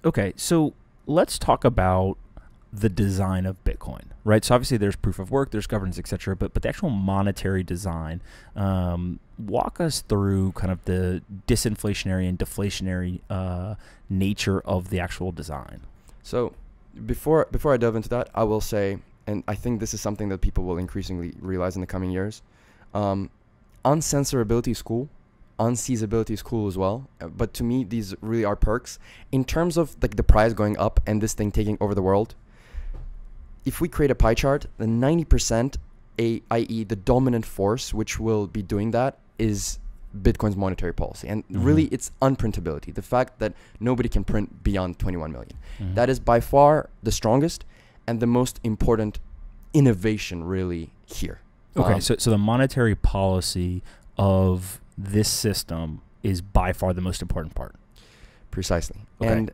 Okay, so let's talk about the design of Bitcoin, right? So obviously there's proof of work, there's governance, etc., but the actual monetary design, walk us through kind of the disinflationary and deflationary nature of the actual design. So before I delve into that, I will say, and I think this is something that people will increasingly realize in the coming years, uncensorability is cool, unseizability is cool as well, but to me these really are perks. In terms of like the price going up and this thing taking over the world, if we create a pie chart, the 90%, i.e. the dominant force which will be doing that, is Bitcoin's monetary policy. And really it's unprintability. The fact that nobody can print beyond 21 million. That is by far the strongest and the most important innovation really here. Okay, so the monetary policy of this system is by far the most important part. Precisely. Okay. And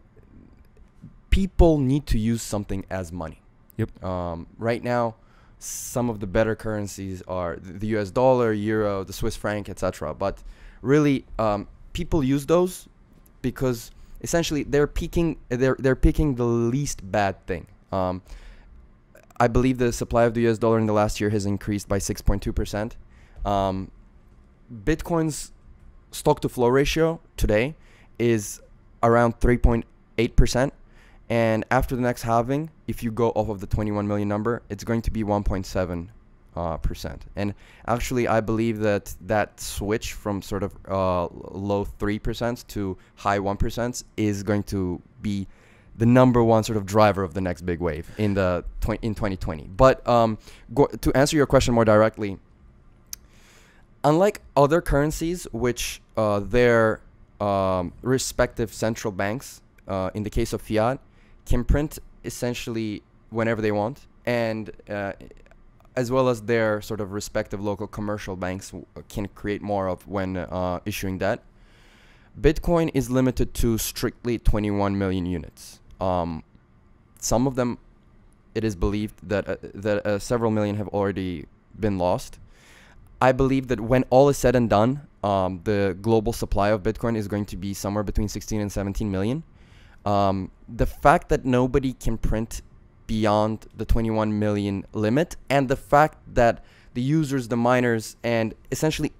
people need to use something as money. Yep. Right now, some of the better currencies are the US dollar, euro, the Swiss franc, etc. But really, people use those because essentially they're picking the least bad thing. I believe the supply of the US dollar in the last year has increased by 6.2%. Bitcoin's stock to flow ratio today is around 3.8%. And after the next halving, if you go off of the 21 million number, it's going to be 1.7%. And actually, I believe that switch from sort of low 3% to high 1% is going to be the number one sort of driver of the next big wave in 2020. But to answer your question more directly, unlike other currencies, which their respective central banks, in the case of fiat, can print essentially whenever they want, and as well as their sort of respective local commercial banks can create more of when issuing debt, Bitcoin is limited to strictly 21 million units. Some of them, it is believed that several million have already been lost. I believe that when all is said and done, the global supply of Bitcoin is going to be somewhere between 16 and 17 million. The fact that nobody can print beyond the 21 million limit, and the fact that the users, the miners, and essentially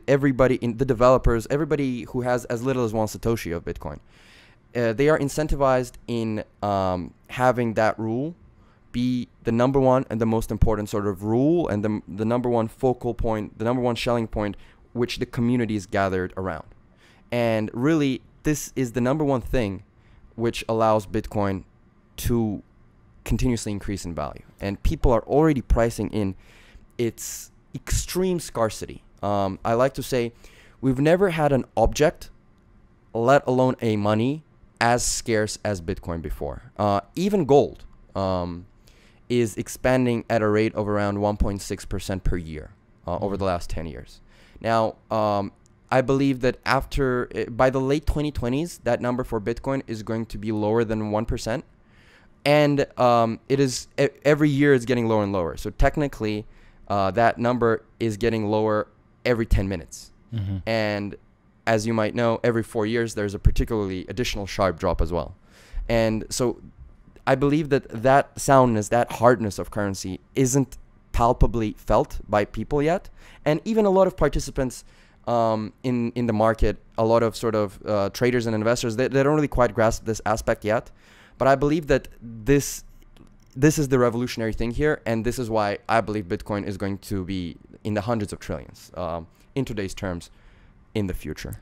everybody in the developers, everybody who has as little as one Satoshi of Bitcoin, they are incentivized in having that rule be the number one and the most important sort of rule, and the number one focal point, the number one selling point which the community is gathered around. And really, this is the number one thing which allows Bitcoin to continuously increase in value. And people are already pricing in its extreme scarcity. I like to say we've never had an object, let alone a money, as scarce as Bitcoin before. Even gold is expanding at a rate of around 1.6% per year over the last 10 years. Now, I believe that by the late 2020s, that number for Bitcoin is going to be lower than 1%. And it is every year it's getting lower and lower. So technically, that number is getting lower every 10 minutes. And as you might know, every 4 years, there's a particularly additional sharp drop as well. And so I believe that soundness, that hardness of currency isn't palpably felt by people yet. And even a lot of participants in the market, a lot of sort of traders and investors, they don't really quite grasp this aspect yet. But I believe that this is the revolutionary thing here, and this is why I believe Bitcoin is going to be in the hundreds of trillions in today's terms in the future.